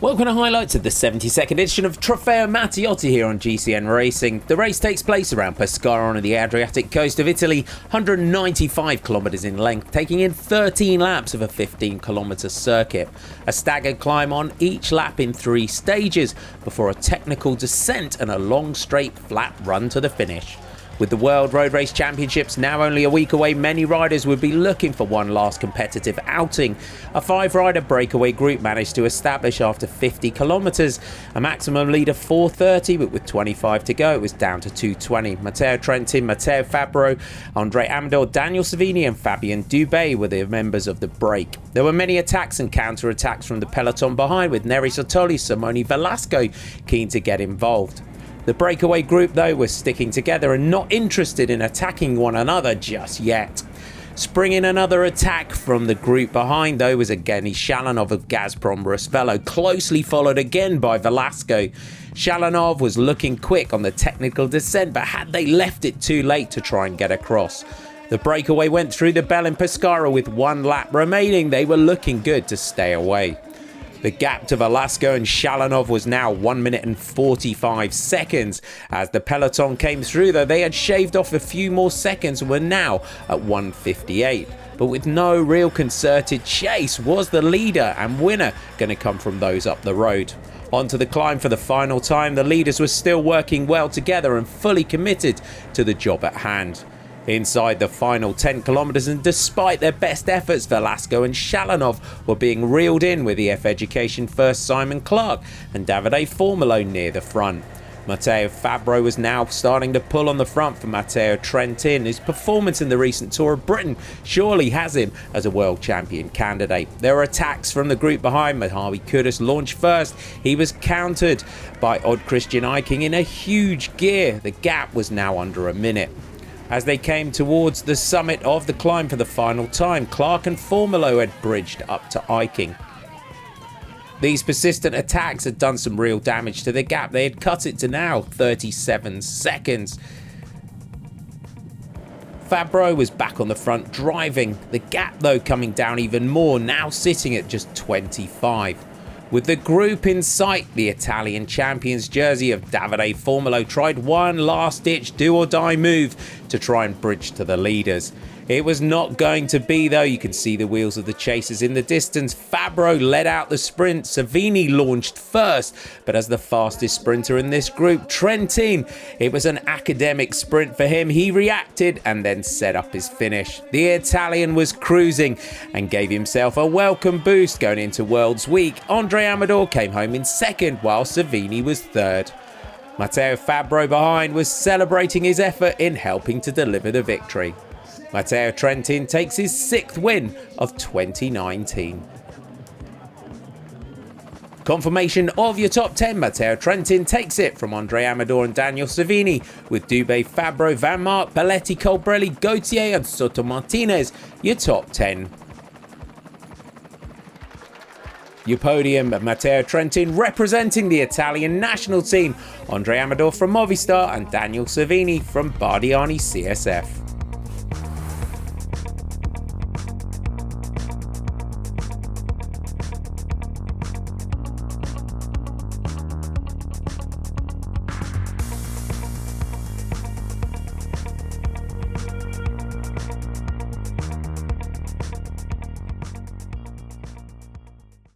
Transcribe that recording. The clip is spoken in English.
Welcome to highlights of the 72nd edition of Trofeo Matteotti here on GCN Racing. The race takes place around Pescara on the Adriatic coast of Italy, 195 kilometres in length, taking in 13 laps of a 15-kilometre circuit. A staggered climb on each lap in 3 stages before a technical descent and a long straight flat run to the finish. With the World Road Race Championships now only a week away, many riders would be looking for one last competitive outing. A 5-rider breakaway group managed to establish after 50 kilometres a maximum lead of 4:30, but with 25 to go it was down to 2:20. Matteo Trentin, Matteo Fabbro, Andre Amador, Daniel Savini and Fabien Dubé were the members of the break. There were many attacks and counter-attacks from the peloton behind, with Neri Sottoli, Simone Velasco keen to get involved. The breakaway group, though, was sticking together and not interested in attacking one another just yet. Springing another attack from the group behind, though, was Evgeny Shalanov of Gazprom Rusvelo, closely followed again by Velasco. Shalanov was looking quick on the technical descent, but had they left it too late to try and get across? The breakaway went through the bell in Pescara with 1 lap remaining. They were looking good to stay away. The gap to Velasco and Shalanov was now 1 minute and 45 seconds. As the peloton came through, though, they had shaved off a few more seconds and were now at 1:58. But with no real concerted chase, was the leader and winner going to come from those up the road? Onto the climb for the final time, the leaders were still working well together and fully committed to the job at hand. Inside the final 10 kilometres, and despite their best efforts, Velasco and Shalanov were being reeled in with EF Education first Simon Clark and Davide Formolo near the front. Matteo Fabbro was now starting to pull on the front for Matteo Trentin. His performance in the recent Tour of Britain surely has him as a world champion candidate. There were attacks from the group behind. Mojave Kudus launched first. He was countered by Odd Christian Eiking in a huge gear. The gap was now under a minute. As they came towards the summit of the climb for the final time, Clark and Formolo had bridged up to Eiking. These persistent attacks had done some real damage to the gap. They had cut it to now 37 seconds. Fabbro was back on the front driving. The gap, though, coming down even more, now sitting at just 25. With the group in sight, the Italian champion's jersey of Davide Formolo tried one last-ditch do-or-die move to try and bridge to the leaders. It was not going to be, though. You can see the wheels of the chasers in the distance. Fabbro led out the sprint. Savini launched first, but as the fastest sprinter in this group, Trentin, it was an academic sprint for him. He reacted and then set up his finish. The Italian was cruising and gave himself a welcome boost going into Worlds Week. Andre Amador came home in second, while Savini was third. Matteo Fabbro behind was celebrating his effort in helping to deliver the victory. Matteo Trentin takes his 6th win of 2019. Confirmation of your top 10. Matteo Trentin takes it from Andre Amador and Daniel Savini, with Dubé, Fabbro, Van Mark, Belletti, Colbrelli, Gautier and Soto Martinez your top 10. Your podium, Matteo Trentin representing the Italian national team, Andre Amador from Movistar and Daniel Savini from Bardiani CSF.